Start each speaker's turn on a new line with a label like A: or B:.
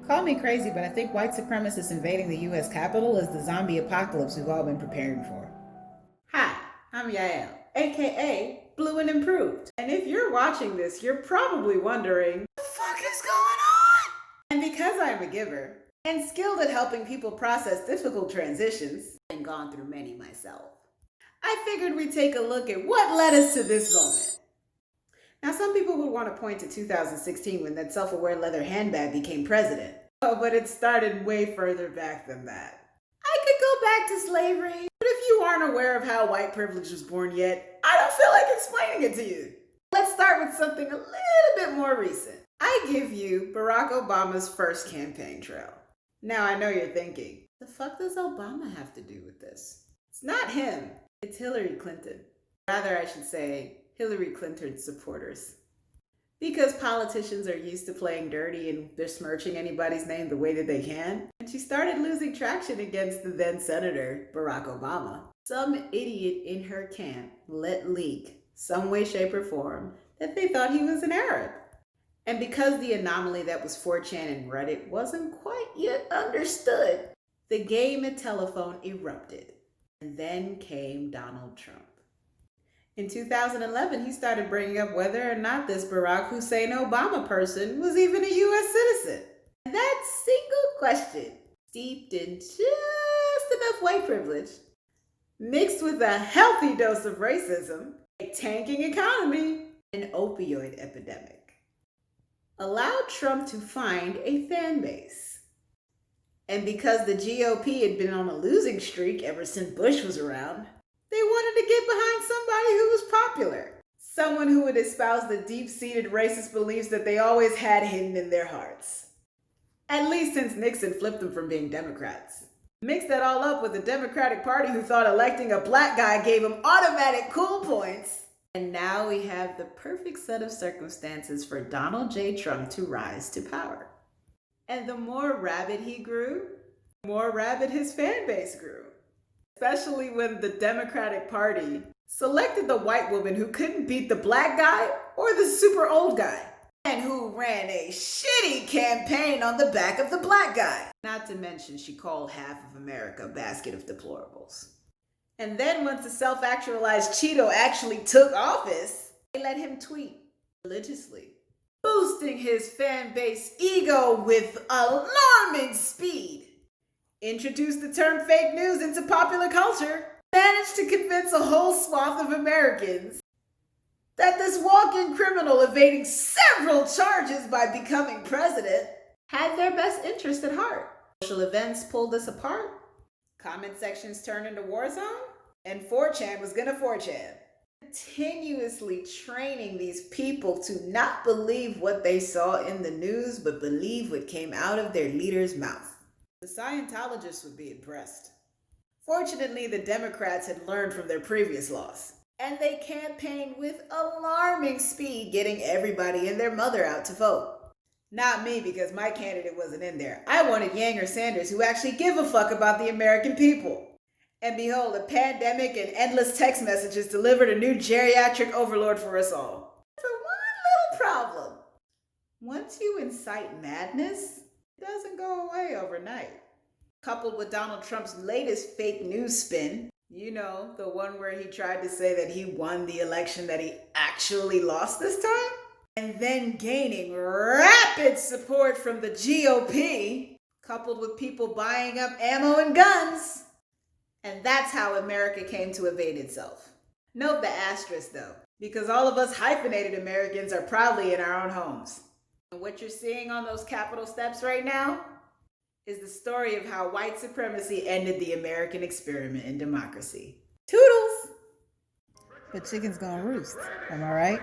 A: Call me crazy, but I think white supremacists invading the US Capitol is the zombie apocalypse we've all been preparing for. Hi, I'm Yael, aka Blue and Improved. And if you're watching this, you're probably wondering, what the fuck is going on? And because I'm a giver and skilled at helping people process difficult transitions, and gone through many myself, I figured we'd take a look at what led us to this moment. Now, some people would want to point to 2016 when that self-aware leather handbag became president. Oh, but it started way further back than that. I could go back to slavery, but if you aren't aware of how white privilege was born yet, I don't feel like explaining it to you. Let's start with something a little bit more recent. I give you Barack Obama's first campaign trail. Now, I know you're thinking, the fuck does Obama have to do with this? It's not him, it's Hillary Clinton. Rather, I should say, Hillary Clinton's supporters. Because politicians are used to playing dirty and besmirching anybody's name the way that they can, and she started losing traction against the then Senator Barack Obama. Some idiot in her camp let leak, some way, shape, or form, that they thought he was an Arab. And because the anomaly that was 4chan and Reddit wasn't quite yet understood, the game of telephone erupted. And then came Donald Trump. In 2011, he started bringing up whether or not this Barack Hussein Obama person was even a U.S. citizen. And that single question, steeped in just enough white privilege, mixed with a healthy dose of racism, a tanking economy, an opioid epidemic, allowed Trump to find a fan base. And because the GOP had been on a losing streak ever since Bush was around, they wanted to get behind somebody who was popular. Someone who would espouse the deep-seated racist beliefs that they always had hidden in their hearts. At least since Nixon flipped them from being Democrats. Mix that all up with the Democratic Party who thought electing a black guy gave them automatic cool points. And now we have the perfect set of circumstances for Donald J. Trump to rise to power. And the more rabid he grew, the more rabid his fan base grew. Especially when the Democratic Party selected the white woman who couldn't beat the black guy or the super old guy, and who ran a shitty campaign on the back of the black guy. Not to mention she called half of America a basket of deplorables. And then once the self-actualized Cheeto actually took office, they let him tweet religiously, boosting his fan base ego with alarming speed. Introduced the term fake news into popular culture, managed to convince a whole swath of Americans that this walk-in criminal evading several charges by becoming president had their best interest at heart. Social events pulled us apart, comment sections turned into war zone, and 4chan was gonna 4chan. Continuously training these people to not believe what they saw in the news, but believe what came out of their leader's mouth. The Scientologists would be impressed. Fortunately, the Democrats had learned from their previous loss, and they campaigned with alarming speed, getting everybody and their mother out to vote. Not me, because my candidate wasn't in there. I wanted Yang or Sanders, who actually give a fuck about the American people. And behold, a pandemic and endless text messages delivered a new geriatric overlord for us all. For one little problem. Once you incite madness, it doesn't go away overnight. Coupled with Donald Trump's latest fake news spin, you know, the one where he tried to say that he won the election that he actually lost this time, and then gaining rapid support from the GOP, coupled with people buying up ammo and guns. And that's how America came to evade itself. Note the asterisk though, because all of us hyphenated Americans are proudly in our own homes. And what you're seeing on those Capitol steps right now is the story of how white supremacy ended the American experiment in democracy. Toodles! But chicken's gonna roost, am I right?